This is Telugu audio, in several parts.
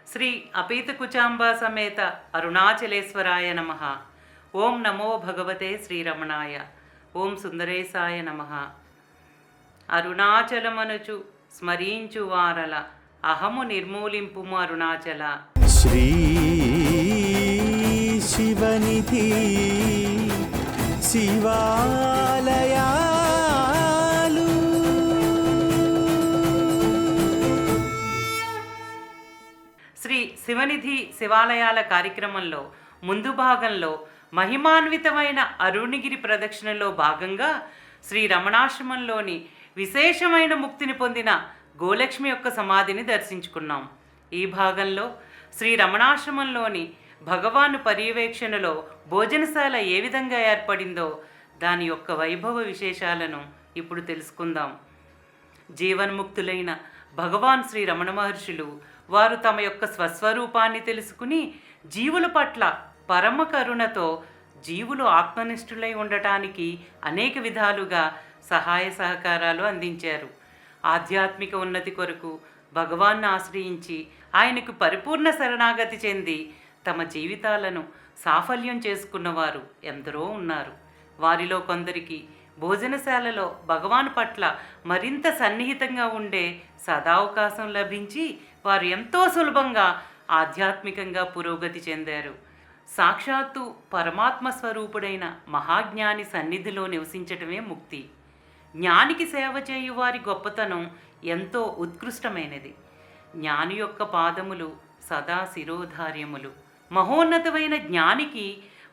శ్రీ అపీతకుచాంబా సమేత అరుణాచలేశ్వరాయ నమః. ఓం నమో భగవతే శ్రీరమణాయ. ఓం సుందరేశాయ నమః. అరుణాచలమనుచు స్మరించు వారల అహము నిర్మూలింపుము అరుణాచల. శ్రీ శివనిధి శివాలయాలు శ్రీ శివనిధి శివాలయాల కార్యక్రమంలో ముందు భాగంలో మహిమాన్వితమైన అరుణగిరి ప్రదక్షిణలో భాగంగా శ్రీ రమణాశ్రమంలోని విశేషమైన ముక్తిని పొందిన గోలక్ష్మి యొక్క సమాధిని దర్శించుకున్నాం. ఈ భాగంలో శ్రీ రమణాశ్రమంలోని భగవాను పర్యవేక్షణలో భోజనశాల ఏ విధంగా ఏర్పడిందో దాని యొక్క వైభవ విశేషాలను ఇప్పుడు తెలుసుకుందాం. జీవన్ముక్తులైన భగవాన్ శ్రీ రమణ మహర్షులు వారు తమ యొక్క స్వస్వరూపాన్ని తెలుసుకుని జీవుల పట్ల పరమ కరుణతో జీవులు ఆత్మనిష్ఠులై ఉండటానికి అనేక విధాలుగా సహాయ సహకారాలు అందించారు. ఆధ్యాత్మిక ఉన్నతి కొరకు భగవాన్ని ఆశ్రయించి ఆయనకు పరిపూర్ణ శరణాగతి చెంది తమ జీవితాలను సాఫల్యం చేసుకున్నవారు ఎందరో ఉన్నారు. వారిలో కొందరికి భోజనశాలలో భగవాన్ పట్ల మరింత సన్నిహితంగా ఉండే సదావకాశం లభించి వారు ఎంతో సులభంగా ఆధ్యాత్మికంగా పురోగతి చెందారు. సాక్షాత్తు పరమాత్మ స్వరూపుడైన మహాజ్ఞాని సన్నిధిలో నివసించటమే ముక్తి. జ్ఞానికి సేవ చేయు వారి గొప్పతనం ఎంతో ఉత్కృష్టమైనది. జ్ఞాని యొక్క పాదములు సదా శిరోధార్యములు. మహోన్నతమైన జ్ఞానికి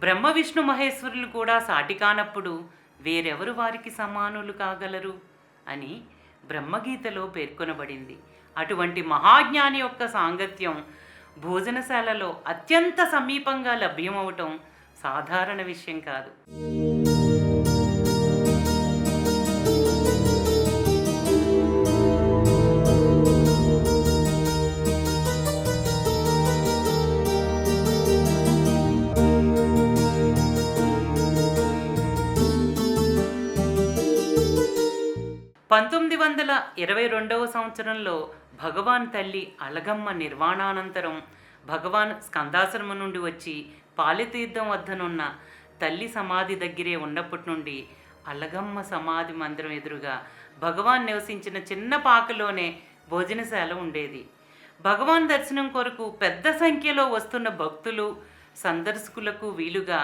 బ్రహ్మ విష్ణు మహేశ్వరులు కూడా సాటి కానప్పుడు వేరెవరు వారికి సమానులు కాగలరు అని బ్రహ్మగీతలో పేర్కొనబడింది. అటువంటి మహాజ్ఞాని యొక్క సాంగత్యం భోజనశాలలో అత్యంత సమీపంగా లభ్యమవటం సాధారణ విషయం కాదు. సంవత్సరంలో భగవాన్ తల్లి అలగమ్మ నిర్వాణానంతరం భగవాన్ స్కందాశ్రమం నుండి వచ్చి పాలితీర్థం వద్దనున్న తల్లి సమాధి దగ్గరే ఉన్నప్పటి నుండి అలగమ్మ సమాధి మందిరం ఎదురుగా భగవాన్ నివసించిన చిన్న పాకలోనే భోజనశాల ఉండేది. భగవాన్ దర్శనం కొరకు పెద్ద సంఖ్యలో వస్తున్న భక్తులు సందర్శకులకు వీలుగా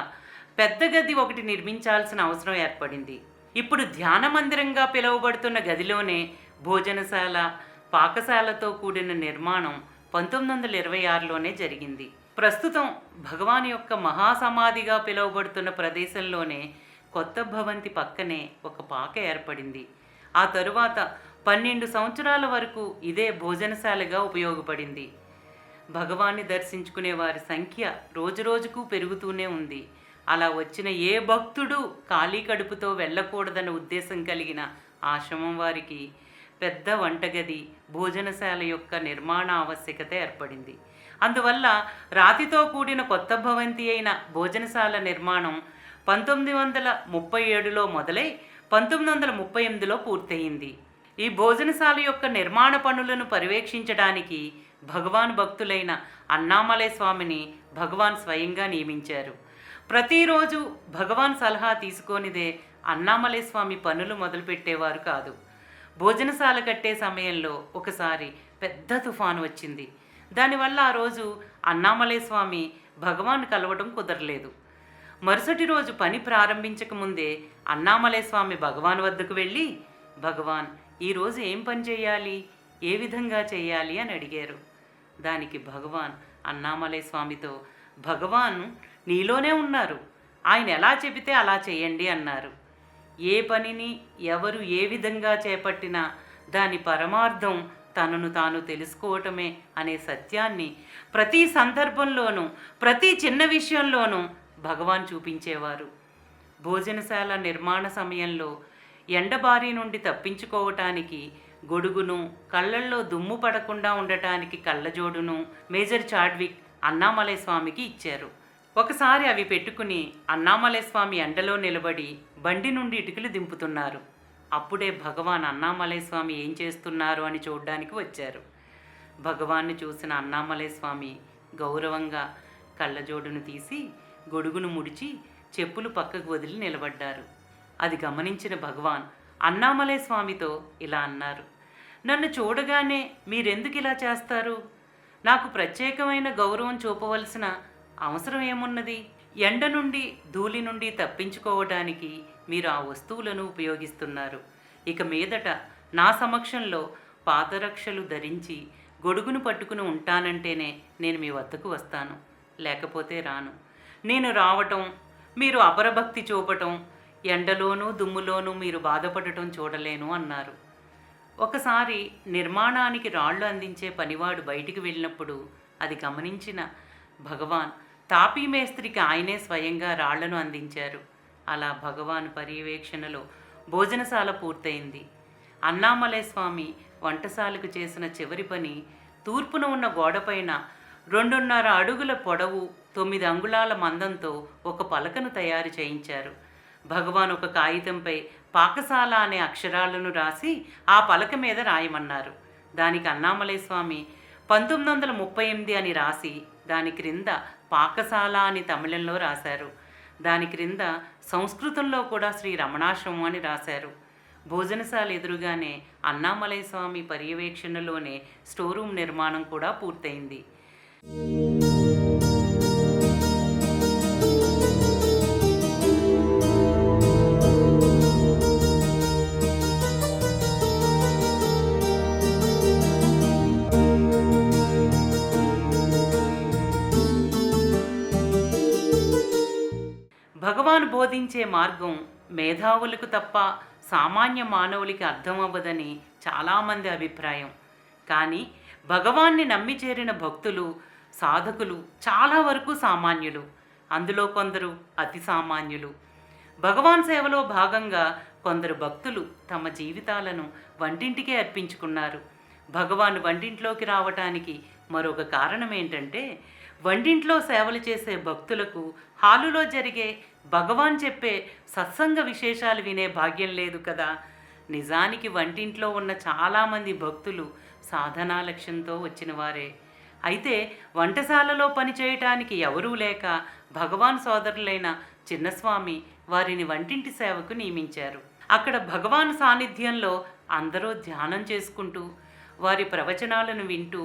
పెద్ద గది ఒకటి నిర్మించాల్సిన అవసరం ఏర్పడింది. ఇప్పుడు ధ్యాన మందిరంగా పిలువబడుతున్న గదిలోనే భోజనశాల పాకశాలతో కూడిన నిర్మాణం 1926లోనే జరిగింది. ప్రస్తుతం భగవాన్ యొక్క మహాసమాధిగా పిలువబడుతున్న ప్రదేశంలోనే కొత్త భవంతి పక్కనే ఒక పాక ఏర్పడింది. ఆ తరువాత 12 సంవత్సరాల వరకు ఇదే భోజనశాలగా ఉపయోగపడింది. భగవాన్ని దర్శించుకునే వారి సంఖ్య రోజురోజుకు పెరుగుతూనే ఉంది. అలా వచ్చిన ఏ భక్తుడు ఖాళీ కడుపుతో వెళ్ళకూడదన్న ఉద్దేశం కలిగిన ఆశ్రమం వారికి పెద్ద వంటగది భోజనశాల యొక్క నిర్మాణ ఆవశ్యకత ఏర్పడింది. అందువల్ల రాతితో కూడిన కొత్త భవంతి అయిన భోజనశాల నిర్మాణం 1937లో మొదలై 1938లో పూర్తయింది. ఈ భోజనశాల యొక్క నిర్మాణ పనులను పర్యవేక్షించడానికి భగవాన్ భక్తులైన అన్నామలై స్వామిని భగవాన్ స్వయంగా నియమించారు. ప్రతిరోజు భగవాన్ సలహా తీసుకొనిదే అన్నామలై స్వామి పనులు మొదలుపెట్టేవారు కాదు. భోజనశాల కట్టే సమయంలో ఒకసారి పెద్ద తుఫాను వచ్చింది. దానివల్ల ఆ రోజు అన్నామలై స్వామి భగవాన్ కలవటం కుదరలేదు. మరుసటి రోజు పని ప్రారంభించకముందే అన్నామలై స్వామి భగవాన్ వద్దకు వెళ్ళి, భగవాన్ ఈరోజు ఏం పని చేయాలి, ఏ విధంగా చేయాలి అని అడిగారు. దానికి భగవాన్ అన్నామలై స్వామితో, భగవాన్ నీలోనే ఉన్నారు, ఆయన ఎలా చెబితే అలా చేయండి అన్నారు. ఏ పనిని ఎవరు ఏ విధంగా చేపట్టినా దాని పరమార్థం తనను తాను తెలుసుకోవటమే అనే సత్యాన్ని ప్రతి సందర్భంలోనూ ప్రతి చిన్న విషయంలోనూ భగవాన్ చూపించేవారు. భోజనశాల నిర్మాణ సమయంలో ఎండబారి నుండి తప్పించుకోవటానికి గొడుగును, కళ్ళల్లో దుమ్ము పడకుండా ఉండటానికి కళ్ళజోడును మేజర్ చాడ్విక్ అన్నామలై స్వామికి ఇచ్చారు. ఒకసారి అవి పెట్టుకుని అన్నామలై స్వామి ఎండలో నిలబడి బండి నుండి ఇటుకలు దింపుతున్నారు. అప్పుడే భగవాన్ అన్నామలై స్వామి ఏం చేస్తున్నారు అని చూడ్డానికి వచ్చారు. భగవాన్ని చూసిన అన్నామలై స్వామి గౌరవంగా కళ్ళజోడును తీసి గొడుగును ముడిచి చెప్పులు పక్కకు వదిలి నిలబడ్డారు. అది గమనించిన భగవాన్ అన్నామలై స్వామితో ఇలా అన్నారు, నన్ను చూడగానే మీరెందుకు ఇలా చేస్తారు? నాకు ప్రత్యేకమైన గౌరవం చూపవలసిన అవసరం ఏమున్నది? ఎండ నుండి ధూళి నుండి తప్పించుకోవడానికి మీరు ఆ వస్తువులను ఉపయోగిస్తున్నారు. ఇక మీదట నా సమక్షంలో పాదరక్షలు ధరించి గొడుగును పట్టుకుని ఉంటానంటేనే నేను మీ వద్దకు వస్తాను, లేకపోతే రాను. నేను రావటం, మీరు అపరభక్తి చూపటం, ఎండలోనూ దుమ్ములోనూ మీరు బాధపడటం చూడలేను అన్నారు. ఒకసారి నిర్మాణానికి రాళ్లు అందించే పనివాడు బయటికి వెళ్ళినప్పుడు అది గమనించిన భగవాన్ తాపీ మేస్త్రికి ఆయనే స్వయంగా రాళ్లను అందించారు. అలా భగవాన్ పర్యవేక్షణలో భోజనశాల పూర్తయింది. అన్నామలై స్వామి వంటశాలకు చేసిన చివరి పని తూర్పున ఉన్న గోడపైన 2.5 అడుగుల పొడవు 9 అంగుళాల మందంతో ఒక పలకను తయారు చేయించారు. భగవాన్ ఒక కాగితంపై పాకశాల అనే అక్షరాలను రాసి ఆ పలక మీద రాయమన్నారు. దానికి అన్నామలై స్వామి 1938 అని రాసి దాని క్రింద పాకశాల అని తమిళంలో రాశారు. దాని క్రింద సంస్కృతంలో కూడా శ్రీ రమణాశ్రమం అని రాశారు. భోజనశాల ఎదురుగానే అన్నామలై స్వామి పర్యవేక్షణలోనే స్టోర్ రూమ్ నిర్మాణం కూడా పూర్తయింది. భగవాన్ బోధించే మార్గం మేధావులకు తప్ప సామాన్య మానవులకి అర్థం అవ్వదని చాలామంది అభిప్రాయం. కానీ భగవాన్ని నమ్మి చేరిన భక్తులు, సాధకులు చాలా వరకు సామాన్యులు, అందులో కొందరు అతి సామాన్యులు. భగవాన్ సేవలో భాగంగా కొందరు భక్తులు తమ జీవితాలను వంటింటికే అర్పించుకున్నారు. భగవాన్ వంటింట్లోకి రావటానికి మరొక కారణం ఏంటంటే, వంటింట్లో సేవలు చేసే భక్తులకు హాలులో జరిగే భగవాన్ చెప్పే సత్సంగ విశేషాలు వినే భాగ్యం లేదు కదా. నిజానికి వంటింట్లో ఉన్న చాలామంది భక్తులు సాధనా లక్ష్యంతో వచ్చిన వారే. అయితే వంటశాలలో పనిచేయటానికి ఎవరూ లేక భగవాన్ సోదరులైన చిన్నస్వామి వారిని వంటింటి సేవకు నియమించారు. అక్కడ భగవాన్ సాన్నిధ్యంలో అందరూ ధ్యానం చేసుకుంటూ వారి ప్రవచనాలను వింటూ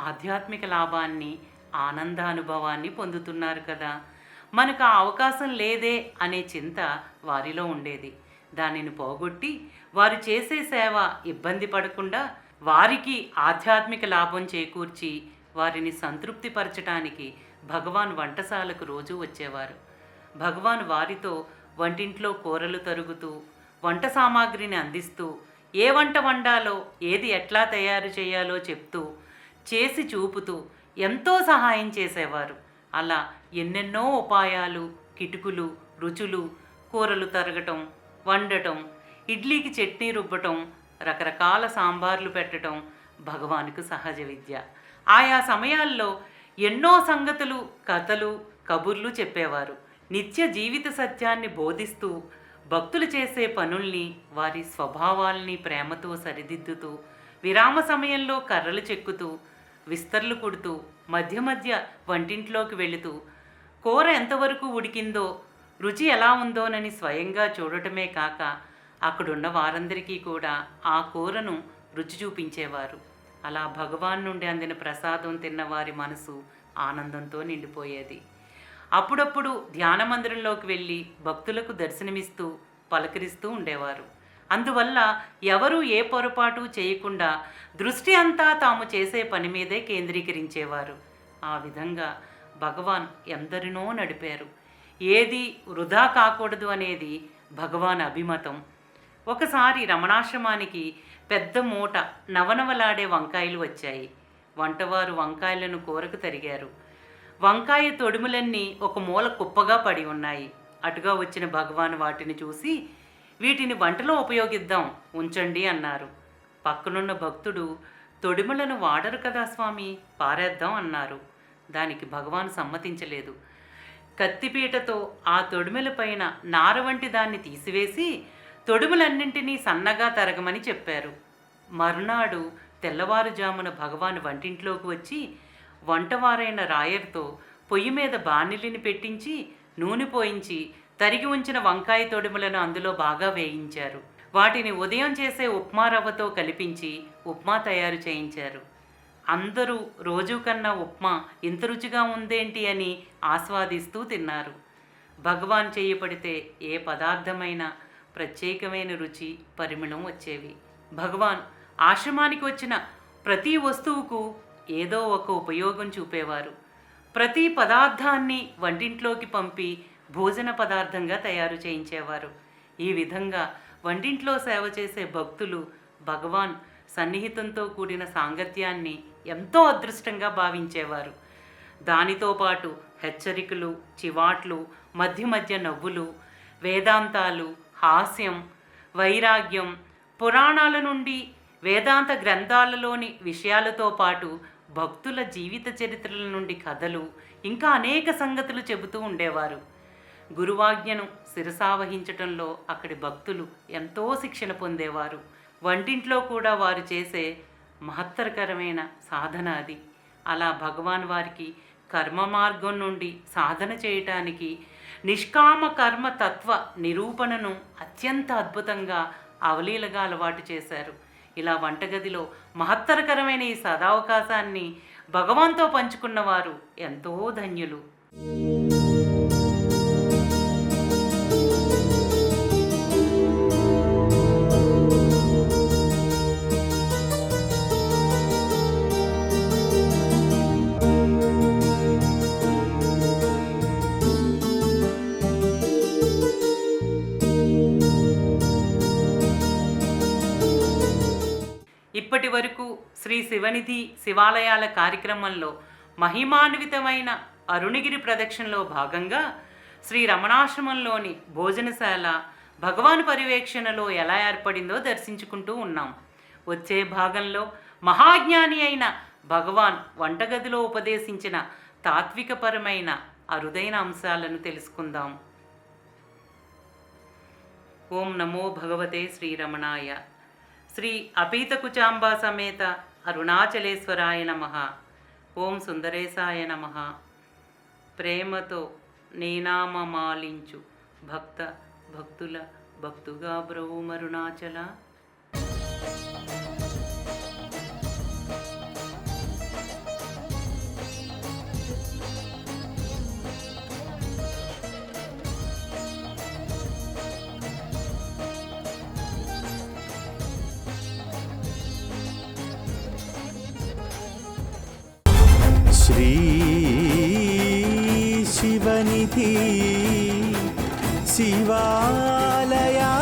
ఆధ్యాత్మిక లాభాన్ని, ఆనందానుభవాన్ని పొందుతున్నారు కదా. మనకు ఆ అవకాశం లేదే అనే చింత వారిలో ఉండేది. దానిని పోగొట్టి వారు చేసే సేవ ఇబ్బంది పడకుండా వారికి ఆధ్యాత్మిక లాభం చేకూర్చి వారిని సంతృప్తిపరచడానికి భగవాన్ వంటశాలకు రోజు వచ్చేవారు. భగవాన్ వారితో వంటింట్లో కూరలు తరుగుతూ, వంట సామాగ్రిని అందిస్తూ, ఏ వంట వండాలో, ఏది ఎట్లా తయారు చేయాలో చెప్తూ, చేసి చూపుతూ ఎంతో సహాయం చేసేవారు. అలా ఎన్నెన్నో ఉపాయాలు, కిటుకులు, రుచులు, కూరలు తరగటం, వండటం, ఇడ్లీకి చట్నీ రుబ్బటం, రకరకాల సాంబార్లు పెట్టడం భగవానుకు సహజ విద్య. ఆయా సమయాల్లో ఎన్నో సంగతులు, కథలు, కబుర్లు చెప్పేవారు. నిత్య జీవిత సత్యాన్ని బోధిస్తూ భక్తులు చేసే పనుల్ని, వారి స్వభావాల్ని ప్రేమతో సరిదిద్దుతూ, విరామ సమయంలో కర్రలు చెక్కుతూ, విస్తర్లు కుడుతూ, మధ్య మధ్య వంటింట్లోకి వెళుతూ కూర ఎంతవరకు ఉడికిందో, రుచి ఎలా ఉందోనని స్వయంగా చూడటమే కాక అక్కడున్న వారందరికీ కూడా ఆ కూరను రుచి చూపించేవారు. అలా భగవాన్ నుండి అందిన ప్రసాదం తిన్న వారి మనసు ఆనందంతో నిండిపోయేది. అప్పుడప్పుడు ధ్యాన మందిరంలోకి వెళ్ళి భక్తులకు దర్శనమిస్తూ పలకరిస్తూ ఉండేవారు. అందువల్ల ఎవరూ ఏ పొరపాటు చేయకుండా దృష్టి అంతా తాము చేసే పని మీదే కేంద్రీకరించేవారు. ఆ విధంగా భగవాన్ ఎందరినో నడిపారు. ఏది వృధా కాకూడదు అనేది భగవాన్ అభిమతం. ఒకసారి రమణాశ్రమానికి పెద్ద మూట నవనవలాడే వంకాయలు వచ్చాయి. వంటవారు వంకాయలను కూరకు తరిగారు. వంకాయ తొడుములన్నీ ఒక మూల కుప్పగా పడి ఉన్నాయి. అటుగా వచ్చిన భగవాన్ వాటిని చూసి, వీటిని వంటలో ఉపయోగిద్దాం, ఉంచండి అన్నారు. పక్కనున్న భక్తుడు, తొడిమలను వాడరు కదా స్వామి, పారేద్దాం అన్నారు. దానికి భగవాన్ సమ్మతించలేదు. కత్తిపీటతో ఆ తొడిమలపైన నార వంటి దాన్ని తీసివేసి తొడుములన్నింటినీ సన్నగా తరగమని చెప్పారు. మరునాడు తెల్లవారుజామున భగవాన్ వంటింట్లోకి వచ్చి వంటవారైన రాయర్తో పొయ్యి మీద బాణలిని పెట్టించి నూనె పోయించి తరిగి ఉంచిన వంకాయ తొడిమలను అందులో బాగా వేయించారు. వాటిని ఉదయం చేసే ఉప్మా రవ్వతో కలిపించి ఉప్మా తయారు చేయించారు. అందరూ రోజు కన్నా ఉప్మా ఇంత రుచిగా ఉందేంటి అని ఆస్వాదిస్తూ తిన్నారు. భగవాన్ చేయబడితే ఏ పదార్థమైనా ప్రత్యేకమైన రుచి పరిమళం వచ్చేవి. భగవాన్ ఆశ్రమానికి వచ్చిన ప్రతి వస్తువుకు ఏదో ఒక ఉపయోగం చూపేవారు. ప్రతి పదార్థాన్ని వంటింట్లోకి పంపి భోజన పదార్థంగా తయారు చేయించేవారు. ఈ విధంగా వంటింట్లో సేవ చేసే భక్తులు భగవాన్ సన్నిహితంతో కూడిన సాంగత్యాన్ని ఎంతో అదృష్టంగా భావించేవారు. దానితో పాటు హెచ్చరికలు, చివాట్లు, మధ్య మధ్య నవ్వులు, వేదాంతాలు, హాస్యం, వైరాగ్యం, పురాణాల నుండి వేదాంత గ్రంథాలలోని విషయాలతో పాటు భక్తుల జీవిత చరిత్రల నుండి కథలు, ఇంకా అనేక సంగతులు చెబుతూ ఉండేవారు. గురువాజ్ఞను శిరసావహించటంలో అక్కడి భక్తులు ఎంతో శిక్షణ పొందేవారు. వంటింట్లో కూడా వారు చేసే మహత్తరకరమైన సాధన అది. అలా భగవాన్ వారికి కర్మ మార్గం నుండి సాధన చేయటానికి నిష్కామ కర్మ తత్వ నిరూపణను అత్యంత అద్భుతంగా అవలీలగా అలవాటు చేశారు. ఇలా వంటగదిలో మహత్తరకరమైన ఈ సదావకాశాన్ని భగవాన్తో పంచుకున్నవారు ఎంతో ధన్యులు. ఇప్పటి వరకు శ్రీ శివనిధి శివాలయాల కార్యక్రమంలో మహిమాన్వితమైన అరుణగిరి ప్రదక్షిణలో భాగంగా శ్రీ రమణాశ్రమంలోని భోజనశాల భగవాన్ పర్యవేక్షణలో ఎలా ఏర్పడిందో దర్శించుకుంటూ ఉన్నాం. వచ్చే భాగంలో మహాజ్ఞాని అయిన భగవాన్ వంటగదిలో ఉపదేశించిన తాత్వికపరమైన అరుదైన అంశాలను తెలుసుకుందాం. ఓం నమో భగవతే శ్రీరమణాయ. శ్రీ అపీతకుచాంబా సమేత అరుణాచలేశ్వరాయ నమః. ఓం సుందరేశాయ నమః. ప్రేమతో నేనామమాలించు భక్తుల భక్తుగా బ్రహ్మరుణాచల. శ్రీ శివనిధి శివాలయా